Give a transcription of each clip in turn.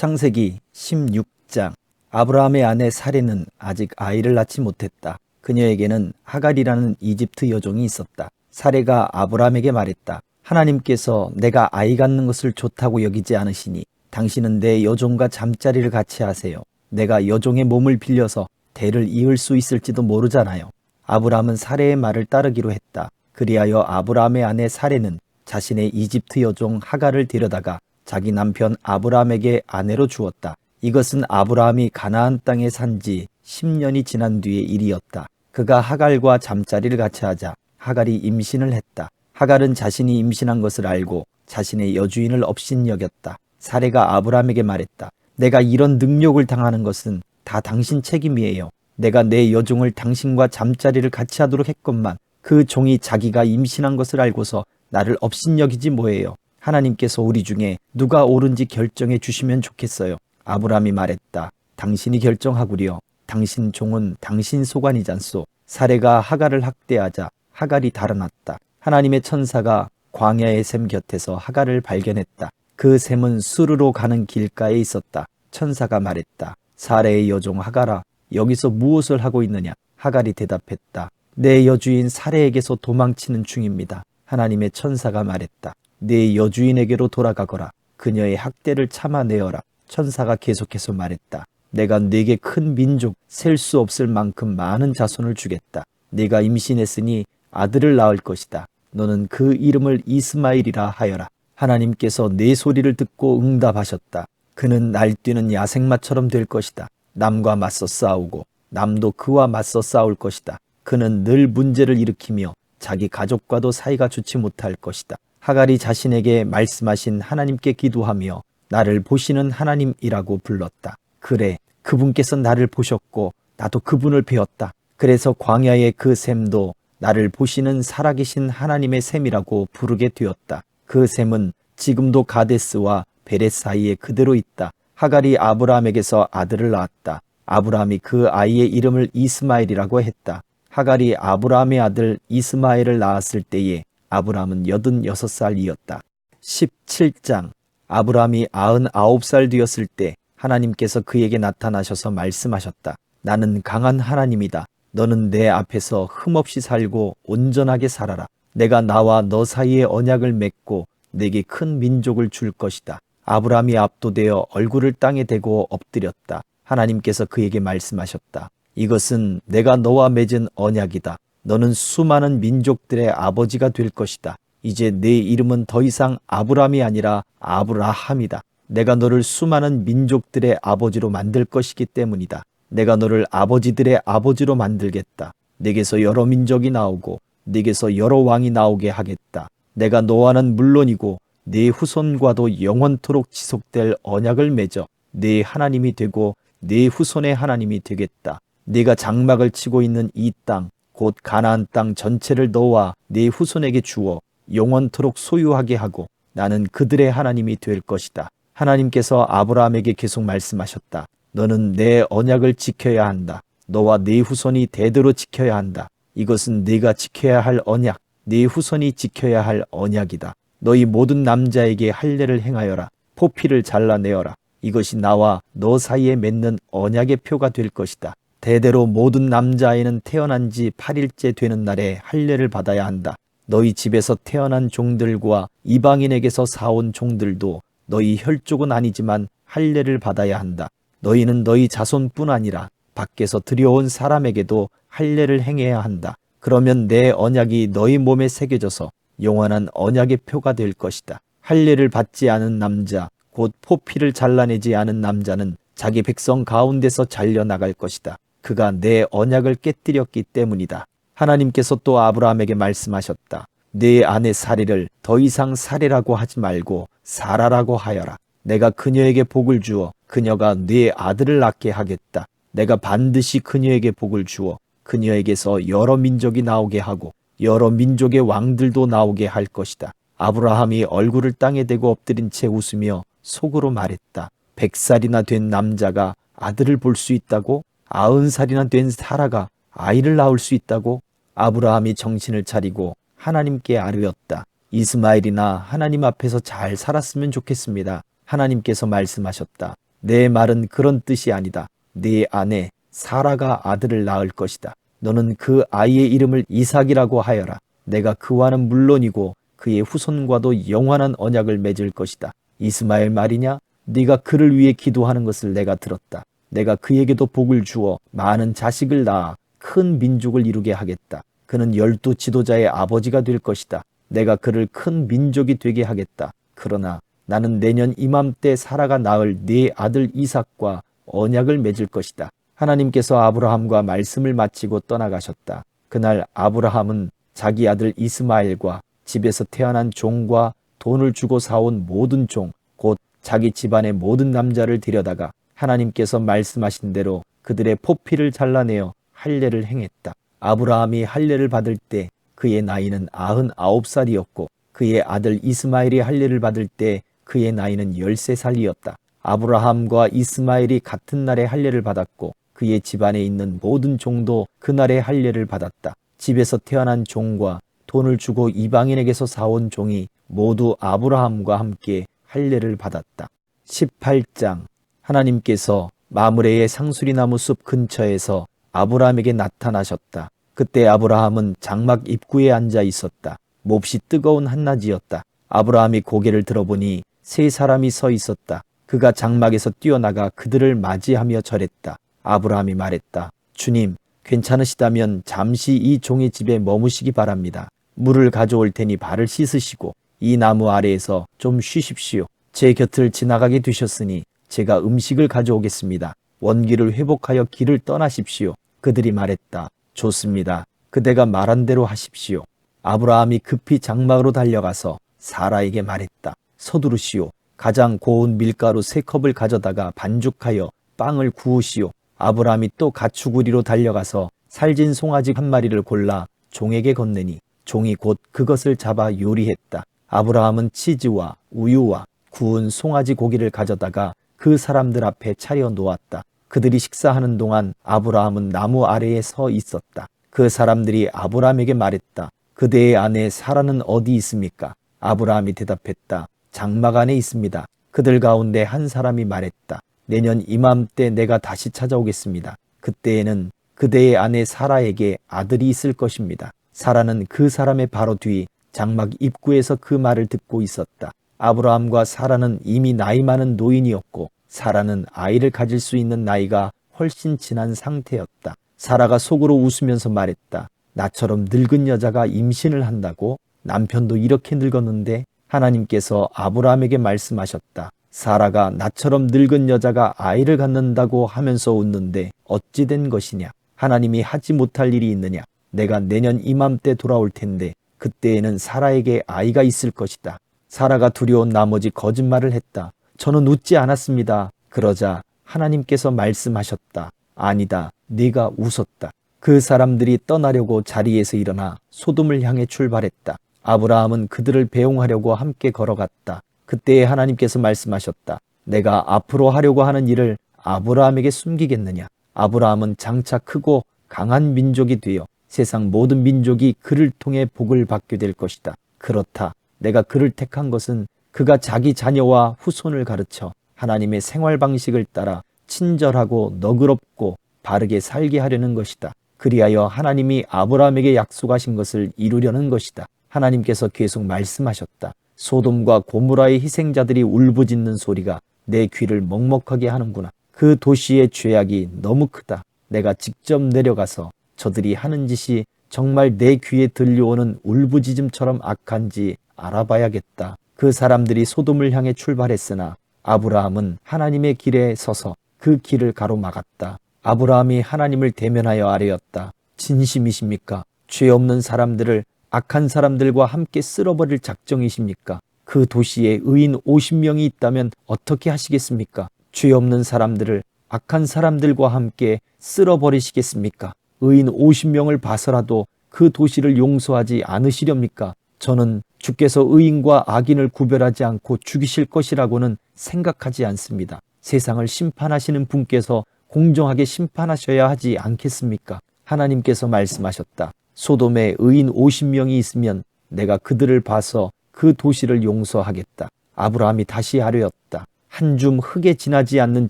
창세기 16장. 아브라함의 아내 사레는 아직 아이를 낳지 못했다. 그녀에게는 하갈이라는 이집트 여종이 있었다. 사레가 아브라함에게 말했다. 하나님께서 내가 아이 갖는 것을 좋다고 여기지 않으시니 당신은 내 여종과 잠자리를 같이 하세요. 내가 여종의 몸을 빌려서 대를 이을 수 있을지도 모르잖아요. 아브라함은 사레의 말을 따르기로 했다. 그리하여 아브라함의 아내 사레는 자신의 이집트 여종 하갈을 데려다가 자기 남편 아브라함에게 아내로 주었다. 이것은 아브라함이 가나안 땅에 산 지 10년이 지난 뒤의 일이었다. 그가 하갈과 잠자리를 같이 하자 하갈이 임신을 했다. 하갈은 자신이 임신한 것을 알고 자신의 여주인을 업신여겼다. 사레가 아브라함에게 말했다. 내가 이런 능욕을 당하는 것은 다 당신 책임이에요. 내가 내 여종을 당신과 잠자리를 같이 하도록 했건만 그 종이 자기가 임신한 것을 알고서 나를 업신여기지 뭐예요. 하나님께서 우리 중에 누가 옳은지 결정해 주시면 좋겠어요. 아브라함이 말했다. 당신이 결정하구려. 당신 종은 당신 소관이잖소. 사레가 하갈을 학대하자 하갈이 달아났다. 하나님의 천사가 광야의 샘 곁에서 하갈을 발견했다. 그 샘은 수르로 가는 길가에 있었다. 천사가 말했다. 사레의 여종 하갈아, 여기서 무엇을 하고 있느냐? 하갈이 대답했다. 내 여주인 사레에게서 도망치는 중입니다. 하나님의 천사가 말했다. 네 여주인에게로 돌아가거라. 그녀의 학대를 참아내어라. 천사가 계속해서 말했다. 내가 네게 큰 민족, 셀 수 없을 만큼 많은 자손을 주겠다. 네가 임신했으니 아들을 낳을 것이다. 너는 그 이름을 이스마엘이라 하여라. 하나님께서 내 소리를 듣고 응답하셨다. 그는 날뛰는 야생마처럼 될 것이다. 남과 맞서 싸우고 남도 그와 맞서 싸울 것이다. 그는 늘 문제를 일으키며 자기 가족과도 사이가 좋지 못할 것이다. 하갈이 자신에게 말씀하신 하나님께 기도하며 나를 보시는 하나님이라고 불렀다. 그래, 그분께서 나를 보셨고 나도 그분을 배웠다. 그래서 광야의 그 샘도 나를 보시는 살아계신 하나님의 샘이라고 부르게 되었다. 그 샘은 지금도 가데스와 베렛 사이에 그대로 있다. 하갈이 아브라함에게서 아들을 낳았다. 아브라함이 그 아이의 이름을 이스마엘이라고 했다. 하갈이 아브라함의 아들 이스마엘을 낳았을 때에 아브라함은 86살이었다. 17장. 아브라함이 99살 되었을 때 하나님께서 그에게 나타나셔서 말씀하셨다. 나는 강한 하나님이다. 너는 내 앞에서 흠없이 살고 온전하게 살아라. 내가 나와 너 사이에 언약을 맺고 내게 큰 민족을 줄 것이다. 아브라함이 압도되어 얼굴을 땅에 대고 엎드렸다. 하나님께서 그에게 말씀하셨다. 이것은 내가 너와 맺은 언약이다. 너는 수많은 민족들의 아버지가 될 것이다. 이제 내 이름은 더 이상 아브람이 아니라 아브라함이다. 내가 너를 수많은 민족들의 아버지로 만들 것이기 때문이다. 내가 너를 아버지들의 아버지로 만들겠다. 내게서 여러 민족이 나오고 내게서 여러 왕이 나오게 하겠다. 내가 너와는 물론이고 네 후손과도 영원토록 지속될 언약을 맺어 네 하나님이 되고 네 후손의 하나님이 되겠다. 네가 장막을 치고 있는 이 땅, 곧 가나안 땅 전체를 너와 네 후손에게 주어 영원토록 소유하게 하고 나는 그들의 하나님이 될 것이다. 하나님께서 아브라함에게 계속 말씀하셨다. 너는 내 언약을 지켜야 한다. 너와 네 후손이 대대로 지켜야 한다. 이것은 네가 지켜야 할 언약, 네 후손이 지켜야 할 언약이다. 너희 모든 남자에게 할례를 행하여라. 포피를 잘라내어라. 이것이 나와 너 사이에 맺는 언약의 표가 될 것이다. 대대로 모든 남자아이는 태어난 지 8일째 되는 날에 할례를 받아야 한다. 너희 집에서 태어난 종들과 이방인에게서 사온 종들도 너희 혈족은 아니지만 할례를 받아야 한다. 너희는 너희 자손뿐 아니라 밖에서 들여온 사람에게도 할례를 행해야 한다. 그러면 내 언약이 너희 몸에 새겨져서 영원한 언약의 표가 될 것이다. 할례를 받지 않은 남자, 곧 포피를 잘라내지 않은 남자는 자기 백성 가운데서 잘려나갈 것이다. 그가 내 언약을 깨뜨렸기 때문이다. 하나님께서 또 아브라함에게 말씀하셨다. 내 아내 사레를 더 이상 사레라고 하지 말고 사라라고 하여라. 내가 그녀에게 복을 주어 그녀가 네 아들을 낳게 하겠다. 내가 반드시 그녀에게 복을 주어 그녀에게서 여러 민족이 나오게 하고 여러 민족의 왕들도 나오게 할 것이다. 아브라함이 얼굴을 땅에 대고 엎드린 채 웃으며 속으로 말했다. 100살이나 된 남자가 아들을 볼 수 있다고? 90살이나 된 사라가 아이를 낳을 수 있다고? 아브라함이 정신을 차리고 하나님께 아뢰었다. 이스마엘이나 하나님 앞에서 잘 살았으면 좋겠습니다. 하나님께서 말씀하셨다. 내 말은 그런 뜻이 아니다. 네 아내 사라가 아들을 낳을 것이다. 너는 그 아이의 이름을 이삭이라고 하여라. 내가 그와는 물론이고 그의 후손과도 영원한 언약을 맺을 것이다. 이스마엘 말이냐? 네가 그를 위해 기도하는 것을 내가 들었다. 내가 그에게도 복을 주어 많은 자식을 낳아 큰 민족을 이루게 하겠다. 그는 12 지도자의 아버지가 될 것이다. 내가 그를 큰 민족이 되게 하겠다. 그러나 나는 내년 이맘때 사라가 낳을 네 아들 이삭과 언약을 맺을 것이다. 하나님께서 아브라함과 말씀을 마치고 떠나가셨다. 그날 아브라함은 자기 아들 이스마엘과 집에서 태어난 종과 돈을 주고 사온 모든 종, 곧 자기 집안의 모든 남자를 데려다가 하나님께서 말씀하신 대로 그들의 포피를 잘라내어 할례를 행했다. 아브라함이 할례를 받을 때 그의 나이는 99살이었고 그의 아들 이스마엘이 할례를 받을 때 그의 나이는 13살이었다. 아브라함과 이스마엘이 같은 날에 할례를 받았고 그의 집안에 있는 모든 종도 그날에 할례를 받았다. 집에서 태어난 종과 돈을 주고 이방인에게서 사온 종이 모두 아브라함과 함께 할례를 받았다. 18장. 하나님께서 마므레의 상수리나무 숲 근처에서 아브라함에게 나타나셨다. 그때 아브라함은 장막 입구에 앉아 있었다. 몹시 뜨거운 한낮이었다. 아브라함이 고개를 들어보니 3사람이 서 있었다. 그가 장막에서 뛰어나가 그들을 맞이하며 절했다. 아브라함이 말했다. 주님, 괜찮으시다면 잠시 이 종의 집에 머무시기 바랍니다. 물을 가져올 테니 발을 씻으시고 이 나무 아래에서 좀 쉬십시오. 제 곁을 지나가게 되셨으니 제가 음식을 가져오겠습니다. 원기를 회복하여 길을 떠나십시오. 그들이 말했다. 좋습니다. 그대가 말한 대로 하십시오. 아브라함이 급히 장막으로 달려가서 사라에게 말했다. 서두르시오. 가장 고운 밀가루 3컵을 가져다가 반죽하여 빵을 구우시오. 아브라함이 또 가축우리로 달려가서 살진 송아지 1마리를 골라 종에게 건네니 종이 곧 그것을 잡아 요리했다. 아브라함은 치즈와 우유와 구운 송아지 고기를 가져다가 그 사람들 앞에 차려 놓았다. 그들이 식사하는 동안 아브라함은 나무 아래에 서 있었다. 그 사람들이 아브라함에게 말했다. 그대의 아내 사라는 어디 있습니까? 아브라함이 대답했다. 장막 안에 있습니다. 그들 가운데 한 사람이 말했다. 내년 이맘때 내가 다시 찾아오겠습니다. 그때에는 그대의 아내 사라에게 아들이 있을 것입니다. 사라는 그 사람의 바로 뒤 장막 입구에서 그 말을 듣고 있었다. 아브라함과 사라는 이미 나이 많은 노인이었고 사라는 아이를 가질 수 있는 나이가 훨씬 지난 상태였다. 사라가 속으로 웃으면서 말했다. 나처럼 늙은 여자가 임신을 한다고? 남편도 이렇게 늙었는데? 하나님께서 아브라함에게 말씀하셨다. 사라가 나처럼 늙은 여자가 아이를 갖는다고 하면서 웃는데 어찌 된 것이냐? 하나님이 하지 못할 일이 있느냐? 내가 내년 이맘때 돌아올 텐데 그때에는 사라에게 아이가 있을 것이다. 사라가 두려운 나머지 거짓말을 했다. 저는 웃지 않았습니다. 그러자 하나님께서 말씀하셨다. 아니다. 네가 웃었다. 그 사람들이 떠나려고 자리에서 일어나 소돔을 향해 출발했다. 아브라함은 그들을 배웅하려고 함께 걸어갔다. 그때에 하나님께서 말씀하셨다. 내가 앞으로 하려고 하는 일을 아브라함에게 숨기겠느냐? 아브라함은 장차 크고 강한 민족이 되어 세상 모든 민족이 그를 통해 복을 받게 될 것이다. 그렇다. 내가 그를 택한 것은 그가 자기 자녀와 후손을 가르쳐 하나님의 생활 방식을 따라 친절하고 너그럽고 바르게 살게 하려는 것이다. 그리하여 하나님이 아브라함에게 약속하신 것을 이루려는 것이다. 하나님께서 계속 말씀하셨다. 소돔과 고모라의 희생자들이 울부짖는 소리가 내 귀를 먹먹하게 하는구나. 그 도시의 죄악이 너무 크다. 내가 직접 내려가서 저들이 하는 짓이 정말 내 귀에 들려오는 울부짖음처럼 악한지 알아봐야겠다. 그 사람들이 소돔을 향해 출발했으나 아브라함은 하나님의 길에 서서 그 길을 가로막았다. 아브라함이 하나님을 대면하여 아뢰었다. 진심이십니까? 죄 없는 사람들을 악한 사람들과 함께 쓸어버릴 작정이십니까? 그 도시에 의인 50명이 있다면 어떻게 하시겠습니까? 죄 없는 사람들을 악한 사람들과 함께 쓸어버리시겠습니까? 의인 50명을 봐서라도 그 도시를 용서하지 않으시렵니까? 저는 주께서 의인과 악인을 구별하지 않고 죽이실 것이라고는 생각하지 않습니다. 세상을 심판하시는 분께서 공정하게 심판하셔야 하지 않겠습니까? 하나님께서 말씀하셨다. 소돔에 의인 50명이 있으면 내가 그들을 봐서 그 도시를 용서하겠다. 아브라함이 다시 아뢰었다. 한 줌 흙에 지나지 않는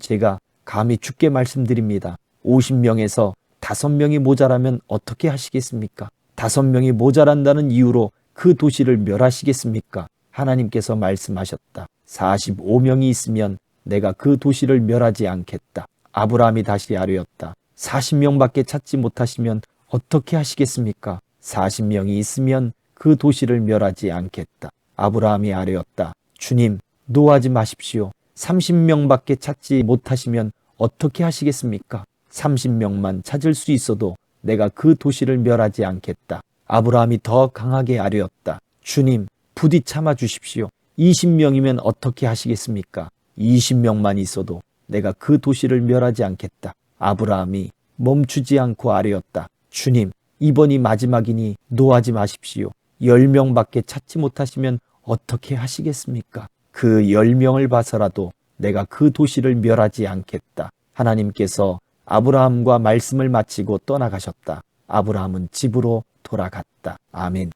제가 감히 주께 말씀드립니다. 50명에서 5명이 모자라면 어떻게 하시겠습니까? 5명이 모자란다는 이유로 그 도시를 멸하시겠습니까? 하나님께서 말씀하셨다. 45명이 있으면 내가 그 도시를 멸하지 않겠다. 아브라함이 다시 아뢰었다. 40명밖에 찾지 못하시면 어떻게 하시겠습니까? 40명이 있으면 그 도시를 멸하지 않겠다. 아브라함이 아뢰었다. 주님, 노하지 마십시오. 30명밖에 찾지 못하시면 어떻게 하시겠습니까? 30명만 찾을 수 있어도 내가 그 도시를 멸하지 않겠다. 아브라함이 더 강하게 아뢰었다. 주님, 부디 참아 주십시오. 20명이면 어떻게 하시겠습니까? 20명만 있어도 내가 그 도시를 멸하지 않겠다. 아브라함이 멈추지 않고 아뢰었다. 주님, 이번이 마지막이니 노하지 마십시오. 10명밖에 찾지 못하시면 어떻게 하시겠습니까? 그 10명을 봐서라도 내가 그 도시를 멸하지 않겠다. 하나님께서 아브라함과 말씀을 마치고 떠나가셨다. 아브라함은 집으로 돌아갔다. 아멘.